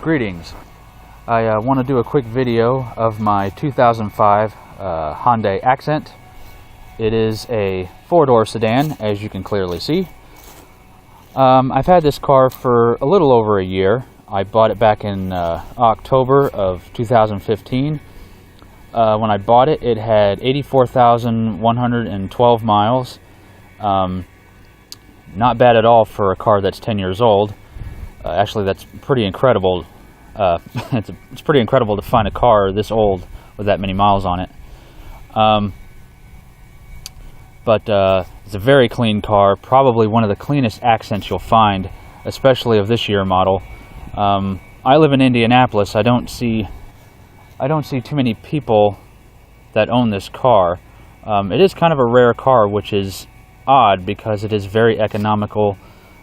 Greetings. I want to do a quick video of my 2005 Hyundai Accent. It is a four-door sedan, as you can clearly see. I've had this car for a little over a year. I bought it back in October of 2015. When I bought it, it had 84,112 miles. Not bad at all for a car that's 10 years old. Actually, that's pretty incredible. It's pretty incredible to find a car this old with that many miles on it. But it's a very clean car, probably one of the cleanest Accents you'll find, especially of this year model. I live in Indianapolis. I don't see too many people that own this car. It is kind of a rare car, which is odd because it is very economical.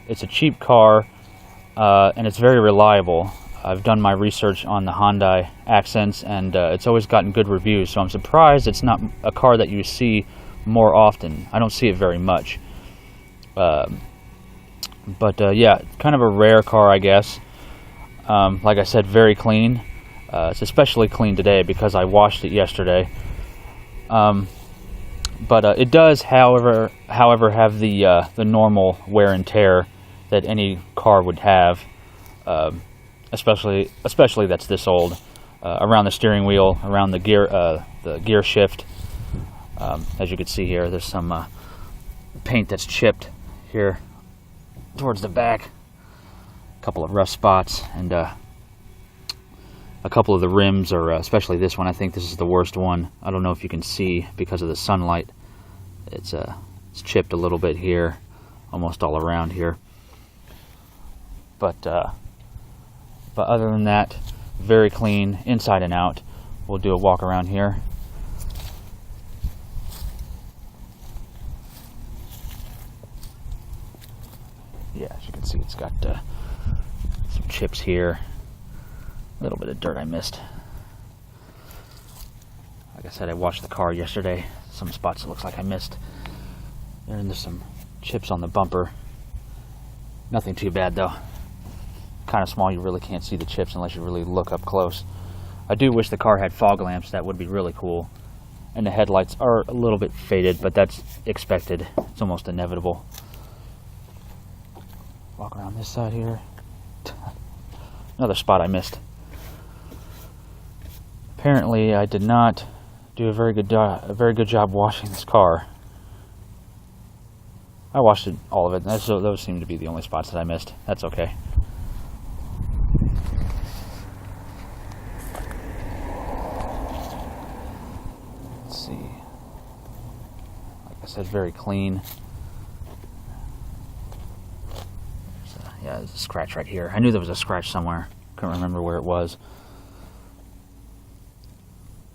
It's a cheap car. And it's very reliable. I've done my research on the Hyundai Accents, and it's always gotten good reviews, so I'm surprised it's not a car that you see more often. I don't see it very much. Yeah, kind of a rare car, I guess. Like I said, very clean. It's especially clean today because I washed it yesterday. It does, however, have the normal wear and tear that any car would have, especially that's this old, around the steering wheel, around the gear shift. As you can see here, there's some paint that's chipped here towards the back, a couple of rough spots, and a couple of the rims, or especially this one. I think this is the worst one. I don't know if you can see because of the sunlight. It's chipped a little bit here, almost all around here. But other than that, very clean inside and out. We'll do a walk around here. Yeah, as you can see, it's got some chips here. A little bit of dirt I missed. Like I said, I washed the car yesterday. Some spots it looks like I missed. And there's some chips on the bumper. Nothing too bad though. Kind of small, you really can't see the chips unless you really look up close. I do wish the car had fog lamps. That would be really cool. And the headlights are a little bit faded, but that's expected. It's almost inevitable. Walk around this side here. Another spot I missed. Apparently I did not do a very good job washing this car. I washed all of it. Those seem to be the only spots that I missed. That's okay. Let's see. Like I said, very clean. Yeah, there's a scratch right here. I knew there was a scratch somewhere. Couldn't remember where it was.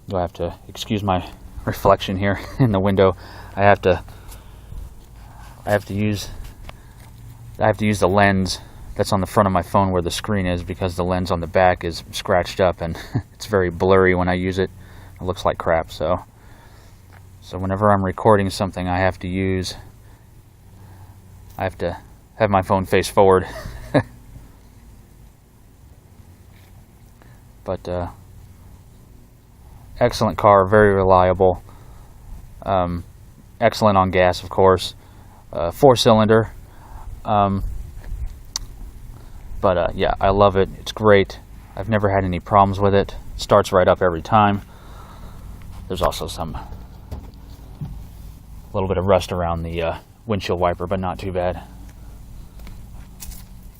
Do I have to excuse my reflection here in the window? I have to use the lens that's on the front of my phone where the screen is, because the lens on the back is scratched up and it's very blurry when I use it. It looks like crap. So whenever I'm recording something, I have to have my phone face forward. But excellent car, very reliable. Excellent on gas, of course. 4-cylinder. Yeah, I love it. It's great. I've never had any problems with it. Starts right up every time. There's also a little bit of rust around the windshield wiper, but not too bad.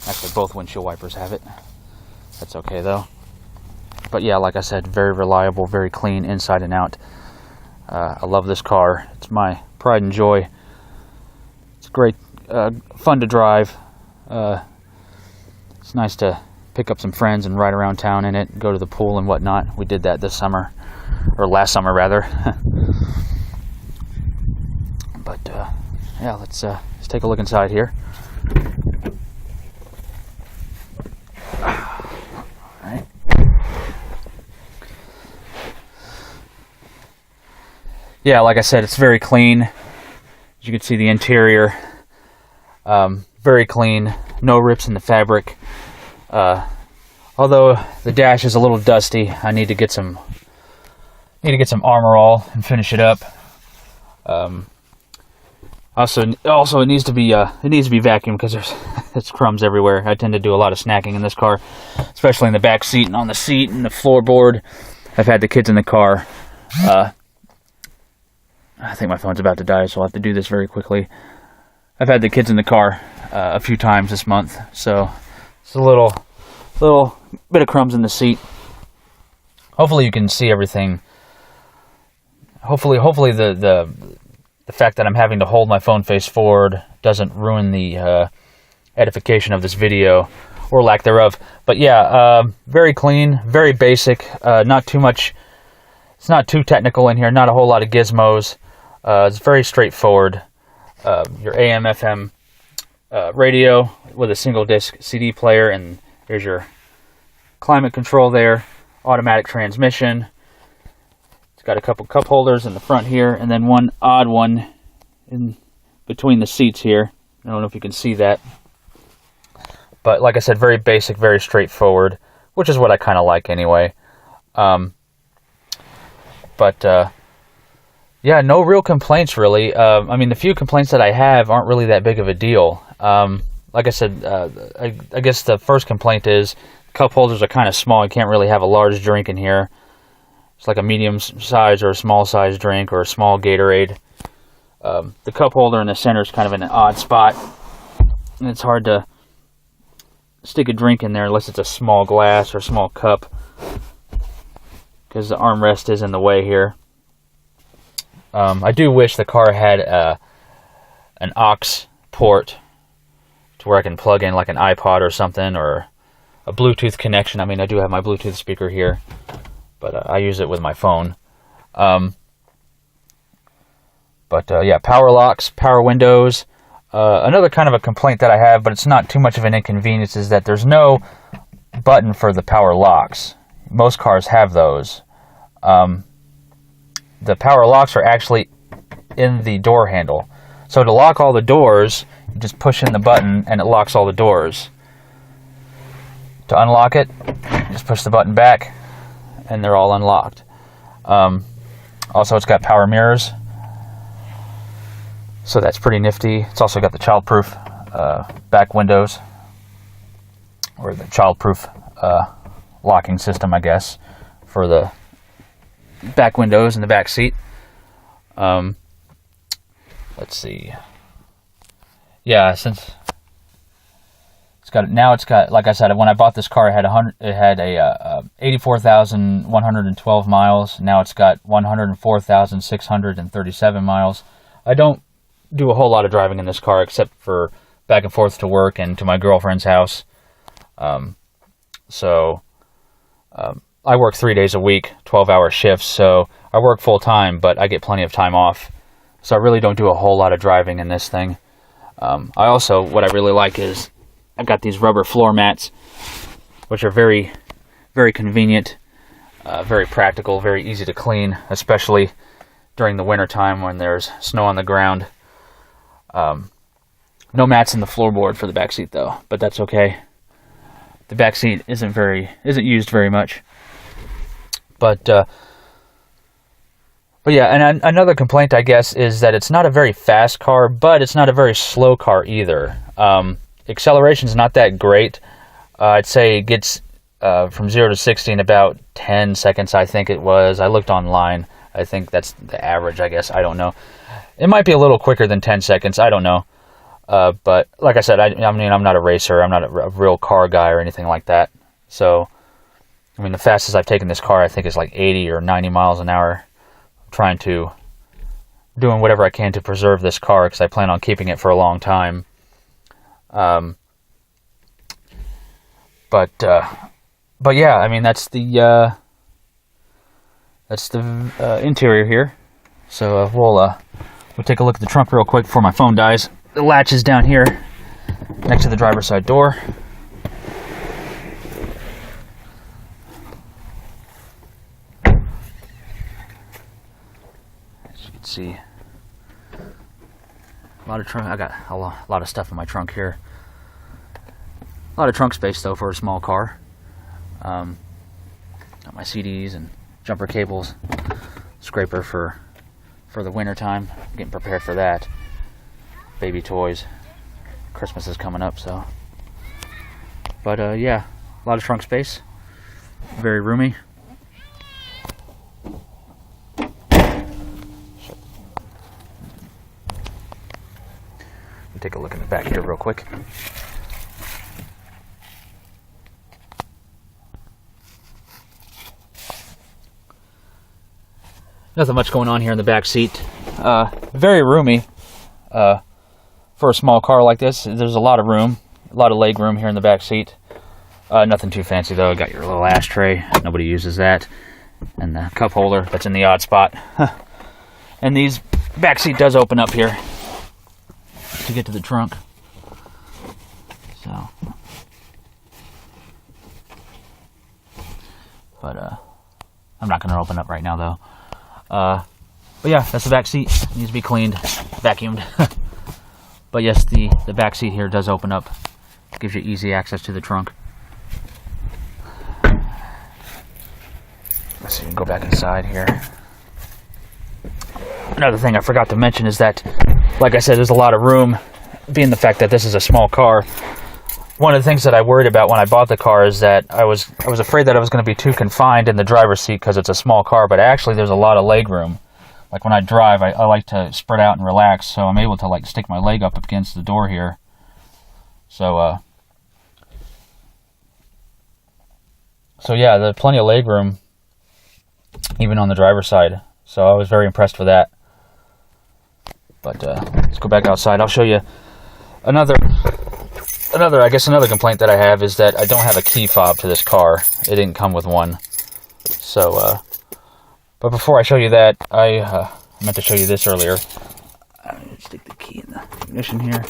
Actually, both windshield wipers have it. That's okay though. But yeah, like I said, very reliable, very clean inside and out. I love this car. It's my pride and joy. It's great, fun to drive. It's nice to pick up some friends and ride around town in it, go to the pool and whatnot. We did that this summer, or last summer rather. But yeah, let's take a look inside here. Yeah, like I said, it's very clean. As you can see, the interior, very clean. No rips in the fabric. Although the dash is a little dusty, I need to get some Armor All and finish it up. Also, it needs to be vacuumed because there's crumbs everywhere. I tend to do a lot of snacking in this car, especially in the back seat and on the seat and the floorboard. I've had the kids in the car. I think my phone's about to die, so I'll have to do this very quickly. I've had the kids in the car a few times this month, so it's a little bit of crumbs in the seat. Hopefully you can see everything. Hopefully the fact that I'm having to hold my phone face forward doesn't ruin the edification of this video, or lack thereof. But yeah, very clean, very basic, not too much. It's not too technical in here, not a whole lot of gizmos. It's very straightforward. Your AM, FM radio with a single disc CD player, and there's your climate control there, automatic transmission. It's got a couple cup holders in the front here, and then one odd one in between the seats here. I don't know if you can see that. But like I said, very basic, very straightforward, which is what I kind of like anyway. Yeah, no real complaints really. I mean, the few complaints that I have aren't really that big of a deal. Like I said, I guess the first complaint is cup holders are kind of small. You can't really have a large drink in here. It's like a medium size or a small size drink or a small Gatorade. The cup holder in the center is kind of in an odd spot, and it's hard to stick a drink in there unless it's a small glass or a small cup, because the armrest is in the way here. I do wish the car had an aux port to where I can plug in like an iPod or something, or a Bluetooth connection. I mean, I do have my Bluetooth speaker here, but I use it with my phone. Yeah, power locks, power windows. Another kind of a complaint that I have, but it's not too much of an inconvenience, is that there's no button for the power locks. Most cars have those. The power locks are actually in the door handle. So to lock all the doors, you just push in the button and it locks all the doors. To unlock it, just push the button back and they're all unlocked. Also, it's got power mirrors, so that's pretty nifty. It's also got the child-proof back windows, or the child-proof locking system, I guess, for the back windows in the back seat. Let's see. Yeah, since it's got, like I said, when I bought this car, it had 84,112 miles. Now it's got 104,637 miles. I don't do a whole lot of driving in this car, except for back and forth to work and to my girlfriend's house. I work 3 days a week, 12-hour shifts, so I work full-time, but I get plenty of time off. So I really don't do a whole lot of driving in this thing. What I really like is I've got these rubber floor mats, which are very, very convenient, very practical, very easy to clean, especially during the winter time when there's snow on the ground. No mats in the floorboard for the back seat though, but that's okay. The back seat isn't used very much. But yeah, and another complaint, I guess, is that it's not a very fast car, but it's not a very slow car either. Acceleration's not that great. I'd say it gets from 0 to 60 in about 10 seconds, I think it was. I looked online. I think that's the average, I guess. I don't know. It might be a little quicker than 10 seconds. I don't know. But like I said, I mean, I'm not a racer. I'm not a real car guy or anything like that. So, I mean, the fastest I've taken this car, I think, is like 80 or 90 miles an hour. I'm doing whatever I can to preserve this car, because I plan on keeping it for a long time. But yeah, I mean, that's the interior here. So we'll take a look at the trunk real quick before my phone dies. The latch is down here next to the driver's side door. As you can see, a lot of trunk. I got a lot of stuff in my trunk here. A lot of trunk space though for a small car. Got my CDs and jumper cables, scraper for the winter time, getting prepared for that. Baby toys. Christmas is coming up, so. But yeah, a lot of trunk space. Very roomy. Take a look in the back here real quick. Nothing much going on here in the back seat. Very roomy. For a small car like this, there's a lot of room, a lot of leg room here in the back seat. Nothing too fancy though. Got your little ashtray. Nobody uses that. And the cup holder that's in the odd spot. And these back seat does open up here to get to the trunk. So, but I'm not going to open up right now though. But yeah, that's the back seat. It needs to be cleaned, vacuumed. But yes, the back seat here does open up. Gives you easy access to the trunk. Let's see, go back inside here. Another thing I forgot to mention is that, like I said, there's a lot of room, being the fact that this is a small car. One of the things that I worried about when I bought the car is that I was afraid that I was going to be too confined in the driver's seat because it's a small car, but actually there's a lot of leg room. Like when I drive, I like to spread out and relax, so I'm able to like stick my leg up against the door here. So yeah, there's plenty of leg room, even on the driver's side. So I was very impressed with that. But let's go back outside. I'll show you another complaint that I have is that I don't have a key fob to this car. It didn't come with one. So, but before I show you that, I meant to show you this earlier. Stick the key in the ignition here.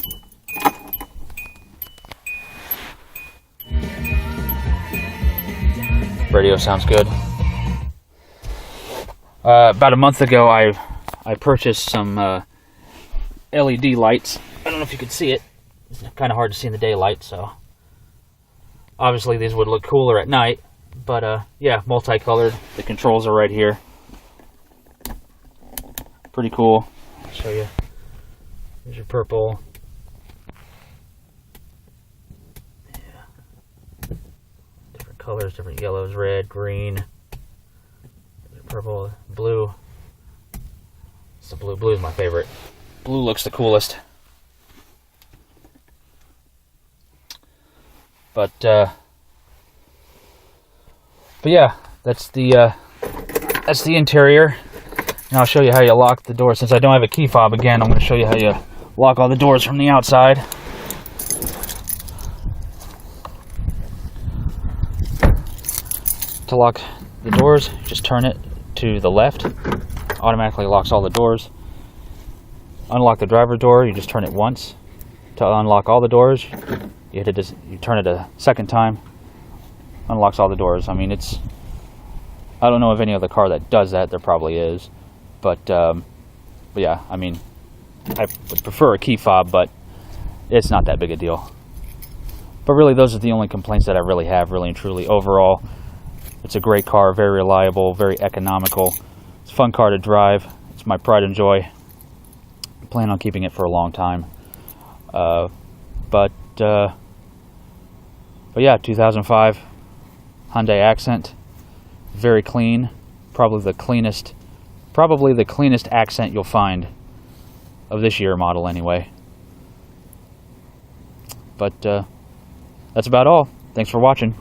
Radio sounds good. About a month ago, I purchased some LED lights. I don't know if you can see it. It's kind of hard to see in the daylight, so obviously these would look cooler at night. But yeah, multicolored. The controls are right here. Pretty cool. I'll show you. Here's your purple. Yeah. Different colors, different yellows, red, green. Purple, blue. It's the blue. Blue is my favorite. Blue looks the coolest. But yeah, that's the interior. And I'll show you how you lock the door. Since I don't have a key fob, again, I'm going to show you how you lock all the doors from the outside. To lock the doors, just turn it to the left. Automatically locks all the doors. Unlock the driver door, you just turn it once. To unlock all the doors, you turn it a second time. Unlocks all the doors. I mean, I don't know of any other car that does that. There probably is. But yeah, I mean, I would prefer a key fob, but it's not that big a deal. But really, those are the only complaints that I really have, really and truly. Overall, it's a great car, very reliable, very economical. It's a fun car to drive. It's my pride and joy. I plan on keeping it for a long time. But yeah, 2005 Hyundai Accent, very clean, probably the cleanest Accent you'll find of this year model anyway. But that's about all. Thanks for watching.